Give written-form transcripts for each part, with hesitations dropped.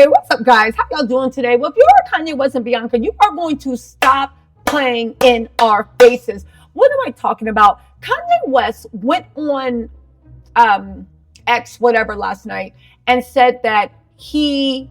Hey, what's up, guys? How y'all doing today? Well, if you're Kanye West and Bianca, you are going to stop playing in our faces. What am I talking about? Kanye West went on X, whatever, last night and said that he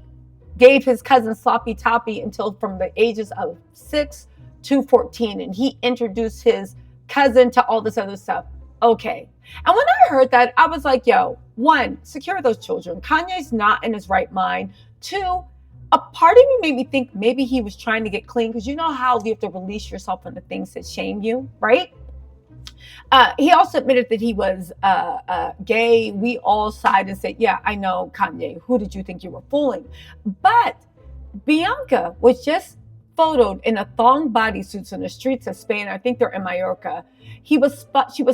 gave his cousin sloppy toppy until from the ages of 6 to 14, and he introduced his cousin to all this other stuff. Okay. And when I heard that, I was like, yo, one, secure those children. Kanye's not in his right mind. Two, a part of me made me think maybe he was trying to get clean, because you know how you have to release yourself from the things that shame you, right? He also admitted that he was gay. We all sighed and said, yeah, I know, Kanye. Who did you think you were fooling? But Bianca was just photoed in a thong bodysuits on the streets of Spain. I think they're in Mallorca. She was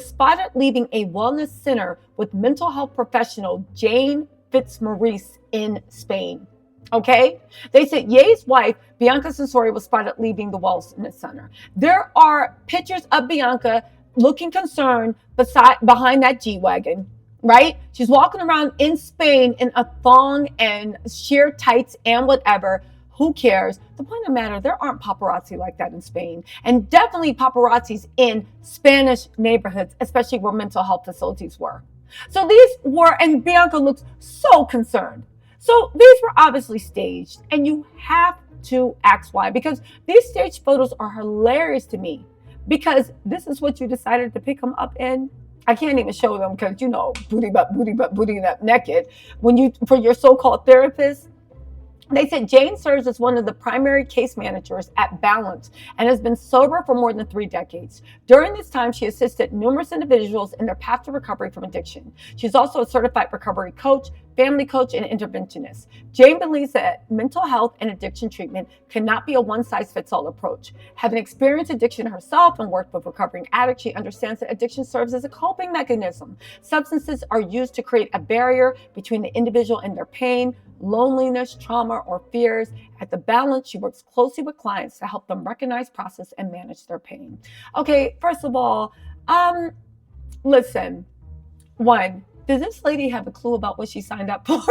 spotted leaving a wellness center with mental health professional Jane Fitzmaurice in Spain. Okay? They said Ye's wife, Bianca Sensori, was spotted leaving the wellness center. There are pictures of Bianca looking concerned behind that G-Wagon, right? She's walking around in Spain in a thong and sheer tights and whatever. Who cares? The point of the matter, there aren't paparazzi like that in Spain. And definitely paparazzis in Spanish neighborhoods, especially where mental health facilities were. So these were, and Bianca looks so concerned. So these were obviously staged, and you have to ask why, because these staged photos are hilarious to me, because this is what you decided to pick them up in. I can't even show them because, you know, booty butt, naked. When you, for your so-called therapist, they said Jane serves as one of the primary case managers at Balance and has been sober for more than 3 decades. During this time, she assisted numerous individuals in their path to recovery from addiction. She's also a certified recovery coach, family coach, and interventionist. Jane believes that mental health and addiction treatment cannot be a one-size-fits-all approach. Having experienced addiction herself and worked with recovering addicts, she understands that addiction serves as a coping mechanism. Substances are used to create a barrier between the individual and their pain, loneliness, trauma, or fears. At the Balance, she works closely with clients to help them recognize, process, and manage their pain. Okay, first of all, listen, one, does this lady have a clue about what she signed up for?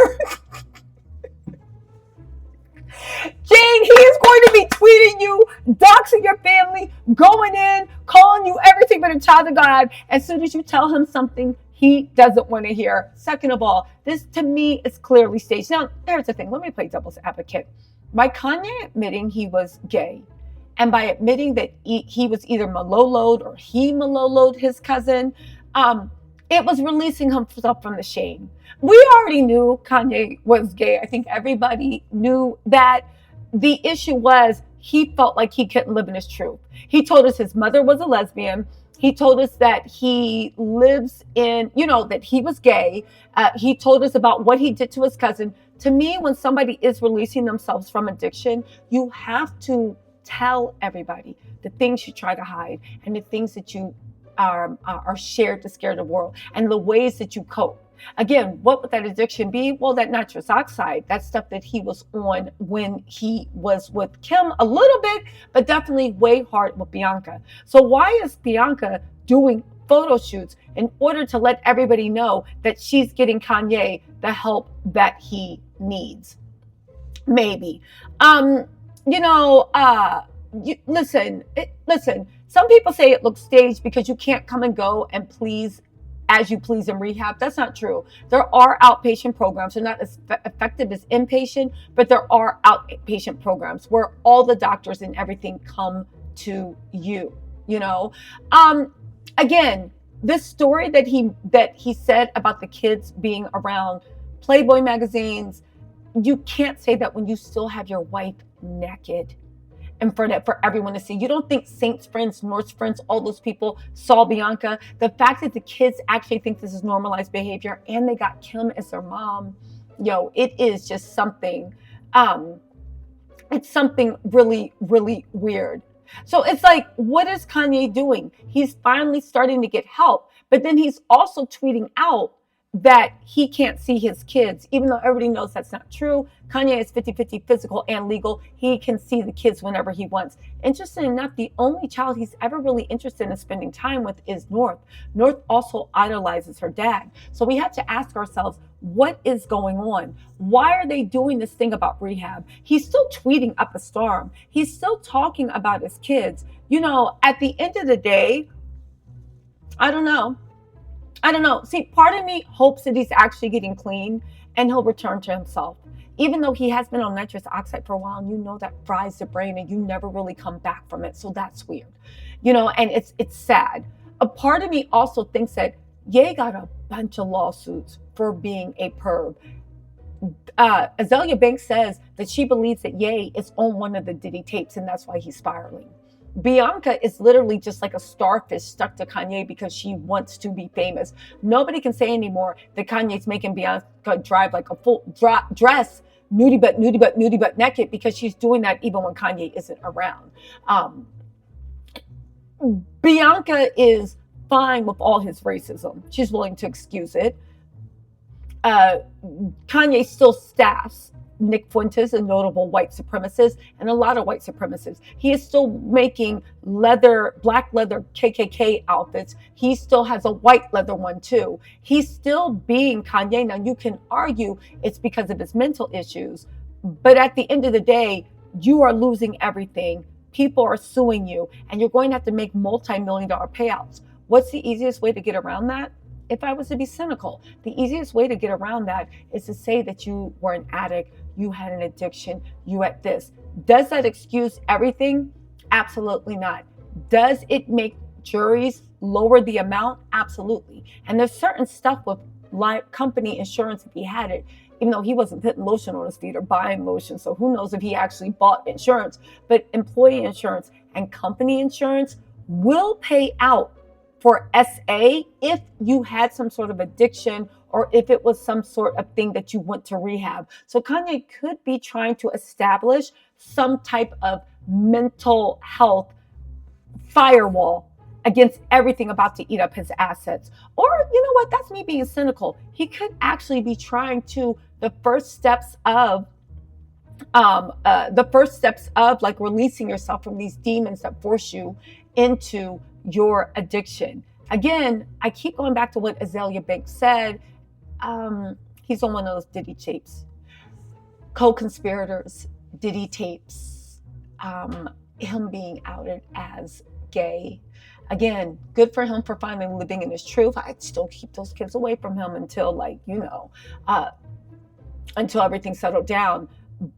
Jane, he is going to be tweeting you, doxing your family, going in, calling you everything but a child of God. As soon as you tell him something he doesn't want to hear. Second of all, this to me is clearly staged. Now, here's the thing. Let me play devil's advocate. By Kanye admitting he was gay, and by admitting that he was either maloloed or he maloloed his cousin, it was releasing himself from the shame. We already knew Kanye was gay. I think everybody knew that. The issue was he felt like he couldn't live in his truth. He told us his mother was a lesbian. He told us that he lives in, you know, that he was gay. He told us about what he did to his cousin. To me, when somebody is releasing themselves from addiction, you have to tell everybody the things you try to hide and the things that you are shared to scare the world and the ways that you cope. Again, what would that addiction be? Well, that nitrous oxide, that stuff that he was on when he was with Kim a little bit, but definitely way hard with Bianca. So why is Bianca doing photo shoots in order to let everybody know that she's getting Kanye the help that he needs? Maybe. Listen, some people say it looks staged because you can't come and go and please as you please in rehab. That's not true. There are outpatient programs. They're not as effective as inpatient, but there are outpatient programs where all the doctors and everything come to you, you know? Again, this story that he said about the kids being around Playboy magazines, you can't say that when you still have your wife naked and for everyone to see. You don't think Saints friends, North's friends, all those people saw Bianca? The fact that the kids actually think this is normalized behavior and they got Kim as their mom, yo, it is just something. It's something really, really weird. So it's like, what is Kanye doing? He's finally starting to get help, but then he's also tweeting out that he can't see his kids, even though everybody knows that's not true. Kanye is 50-50 physical and legal. He can see the kids whenever he wants. Interesting enough, the only child he's ever really interested in spending time with is North. North also idolizes her dad. So we had to ask ourselves, what is going on? Why are they doing this thing about Rehab? He's still tweeting up a storm. He's still talking about his kids. At the end of the day, I don't know. I don't know. See, part of me hopes that he's actually getting clean and he'll return to himself. Even though he has been on nitrous oxide for a while, and that fries the brain and you never really come back from it. So that's weird. And it's sad. A part of me also thinks that Ye got a bunch of lawsuits for being a perv. Azalea Banks says that she believes that Ye is on one of the Diddy tapes and that's why he's spiraling. Bianca is literally just like a starfish stuck to Kanye because she wants to be famous. Nobody can say anymore that Kanye's making Bianca drive like a full dress, nudie butt naked, because she's doing that even when Kanye isn't around. Bianca is fine with all his racism. She's willing to excuse it. Kanye still staffs Nick Fuentes, a notable white supremacist, and a lot of white supremacists. He is still making black leather KKK outfits. He still has a white leather one too. He's still being Kanye. Now you can argue it's because of his mental issues, but at the end of the day, you are losing everything. People are suing you, and you're going to have to make multi-million-dollar payouts. What's the easiest way to get around that? If I was to be cynical, the easiest way to get around that is to say that you were an addict, you had an addiction, you had this. Does that excuse everything? Absolutely not. Does it make juries lower the amount? Absolutely. And there's certain stuff with company insurance if he had it, even though he wasn't putting lotion on his feet or buying lotion. So who knows if he actually bought insurance. But employee insurance and company insurance will pay out for SA if you had some sort of addiction or if it was some sort of thing that you went to rehab. So Kanye could be trying to establish some type of mental health firewall against everything about to eat up his assets. Or you know what, that's me being cynical. He could actually be trying to the first steps of like releasing yourself from these demons that force you into your addiction. Again, I keep going back to what Azalea Banks said. He's on one of those Diddy tapes. Co-conspirators, Diddy tapes, him being outed as gay. Again, good for him for finally living in his truth. I'd still keep those kids away from him until until everything settled down.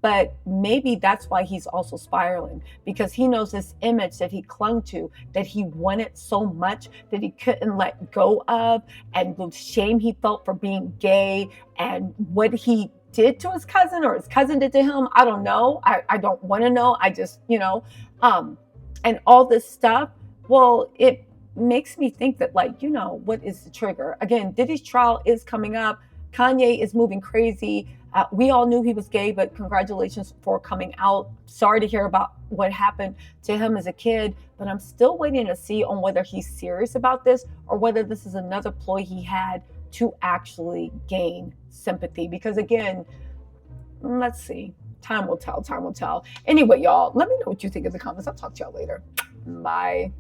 But maybe that's why he's also spiraling, because he knows this image that he clung to, that he wanted so much that he couldn't let go of, and the shame he felt for being gay and what he did to his cousin or his cousin did to him. I don't know. I don't want to know. I just, and all this stuff. Well, it makes me think that what is the trigger? Again, Diddy's trial is coming up. Kanye is moving crazy. We all knew he was gay, but congratulations for coming out. Sorry to hear about what happened to him as a kid, but I'm still waiting to see on whether he's serious about this or whether this is another ploy he had to actually gain sympathy. Because again, let's see. Time will tell. Time will tell. Anyway, y'all, let me know what you think in the comments. I'll talk to y'all later. Bye.